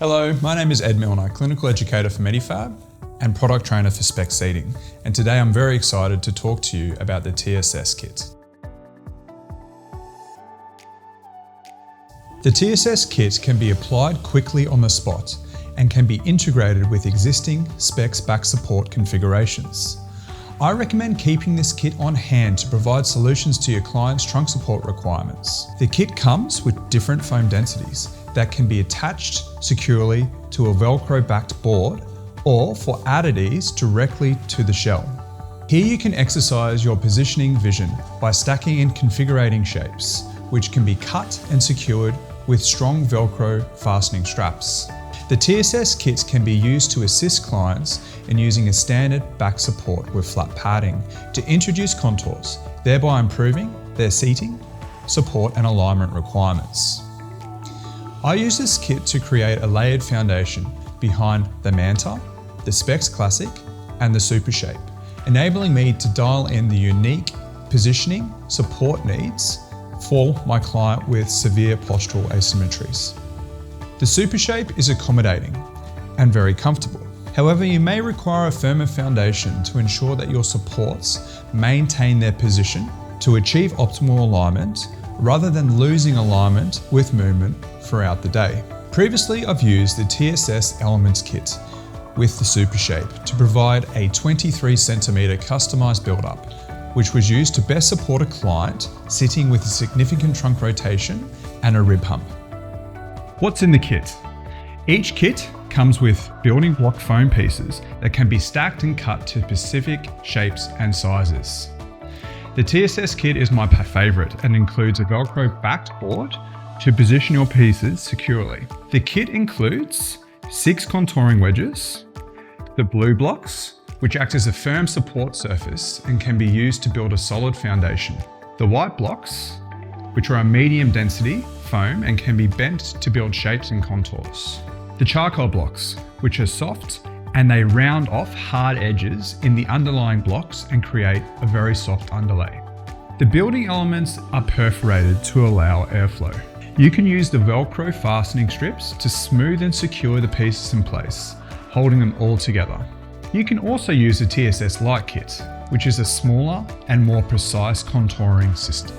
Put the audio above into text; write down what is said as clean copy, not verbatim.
Hello, my name is Ed Milner, clinical educator for Medifab and product trainer for Spex seating. And today I'm very excited to talk to you about the TSS Kit. The TSS Kit can be applied quickly on the spot and can be integrated with existing Spex back support configurations. I recommend keeping this kit on hand to provide solutions to your client's trunk support requirements. The kit comes with different foam densities that can be attached securely to a Velcro backed board or for added ease directly to the shell. Here you can exercise your positioning vision by stacking and configuring shapes, which can be cut and secured with strong Velcro fastening straps. The TSS kits can be used to assist clients in using a standard back support with flat padding to introduce contours, thereby improving their seating, support and alignment requirements. I use this kit to create a layered foundation behind the Manta, the Spex Classic and the Super Shape, enabling me to dial in the unique positioning support needs for my client with severe postural asymmetries. The Super Shape is accommodating and very comfortable. However, you may require a firmer foundation to ensure that your supports maintain their position to achieve optimal alignment rather than losing alignment with movement throughout the day. Previously, I've used the TSS Elements Kit with the Super Shape to provide a 23 centimeter customized build-up, which was used to best support a client sitting with a significant trunk rotation and a rib hump. What's in the kit? Each kit comes with building block foam pieces that can be stacked and cut to specific shapes and sizes. The TSS kit is my favorite and includes a Velcro backed board to position your pieces securely. The kit includes 6 contouring wedges, the blue blocks, which act as a firm support surface and can be used to build a solid foundation. The white blocks, which are a medium density foam and can be bent to build shapes and contours. The charcoal blocks, which are soft and they round off hard edges in the underlying blocks and create a very soft underlay. The building elements are perforated to allow airflow. You can use the Velcro fastening strips to smooth and secure the pieces in place, holding them all together. You can also use the TSS Light Kit, which is a smaller and more precise contouring system.